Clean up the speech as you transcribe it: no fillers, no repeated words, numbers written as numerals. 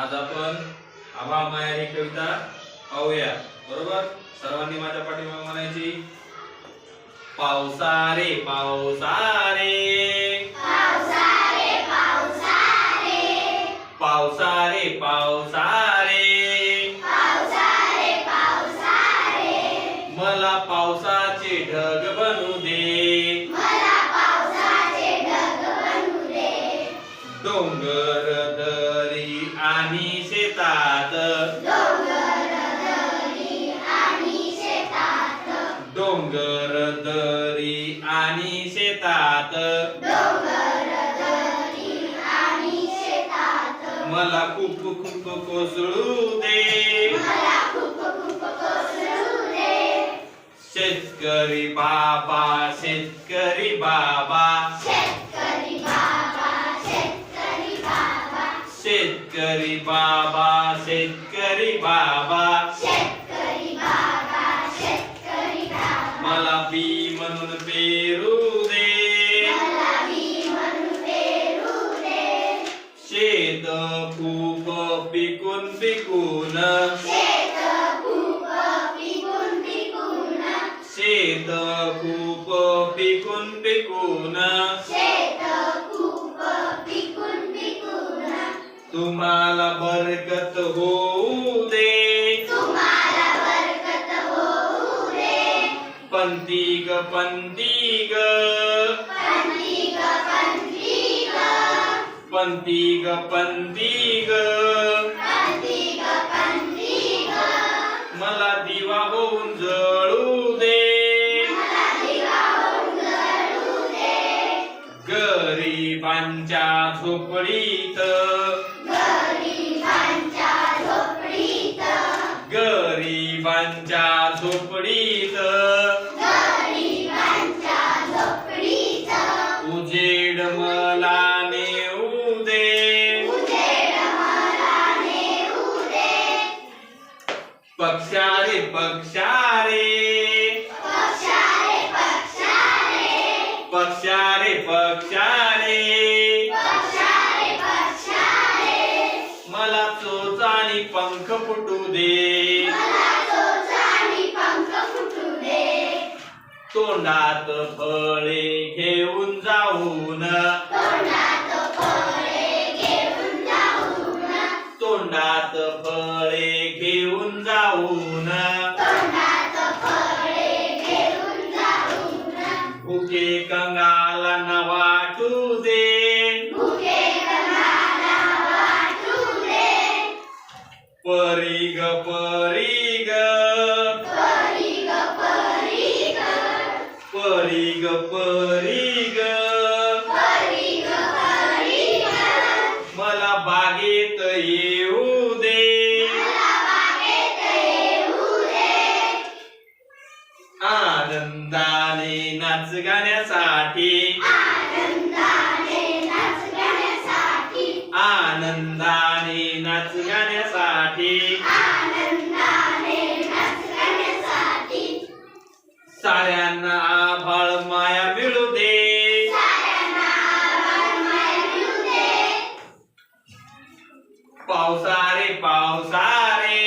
आज आपण आभाळ माया ही कविता पाहूया. बरोबर. सर्वांनी माझ्या पाठीमागे म्हणायची, पावसा रे पावसा रे पावसा रे पावसा रे पावसा रे पावसा रे पावसा रे पावसा रे मला पावसाचे ढग बनू दे, मला पावसाचे ढग बनू दे. डोंगर दरी आणि शेतात, डोंगर दरी आणि शेतात, डोंगर दरी आणि शेतात डोंगर दरी आणि शेतात मला खूप खूप कोसळू दे, मला खूप खूप कोसळू दे. शेतकरी बाबा शेतकरी बाबा शेतकरी बाबा शेतकरी बाबा शेतकरी बाबा शेतकरी बाबा शेतकरी बाबा शेतकरी बाबा मला बी म्हणून पेरू दे, मला बी म्हणून पेरू दे. शेत खूप पिकून पिकून शेत खूप पिकून पिकून शेत खूप पिकून पिकून शेत खूप पिकून पिकून तुम्हाला बरकत होऊ दे, तुम्हाला बरकत होऊ दे. पंती ग पंती ग पंथी ग पंथी ग पंती ग पंती ग पंथी ग पंथी ग मला दिवा होऊन जळू दे, मला दिवा होऊन जळू दे. गरिबांच्या झोपडीत गरिबांच्या झोपडीत गरिबांच्या झोपडीत गरिबांच्या झोपडीत उजेड मला नेऊ दे, उजेड मला नेऊ दे. पक्षा रे पक्षा रे पक्षा रे पक्षा रे पक्षा रे पक्षा रे पक्षा रे पक्षा रे मला चोच आणि पंख फुटू दे, मला चोच आणि पंख फुटू दे. तोंडात फळे घेऊन जाऊन तोंडात फळे घेऊन जाऊन तोंडात फळे घेऊन जाऊन तोंडात फळे घेऊन जाऊन भुके कंगाला न वाटू दे, भुके कणाला वाटू दे. परी ग परी ग परी ग परी ग परी ग परी ग परी ग परी ग मला बागेत येऊ दे, मला बागेत येऊ दे. आनंदाने नाच गाण्यासाठी आनंदाने नाच गाण्यासाठी आनंदाने नाच गाण्यासाठी आनंदाने नाच गाण्यासाठी साऱ्यांना आभाळ माया मिळू दे, साऱ्यांना आभाळ माया मिळू दे. पावसा रे पावसा रे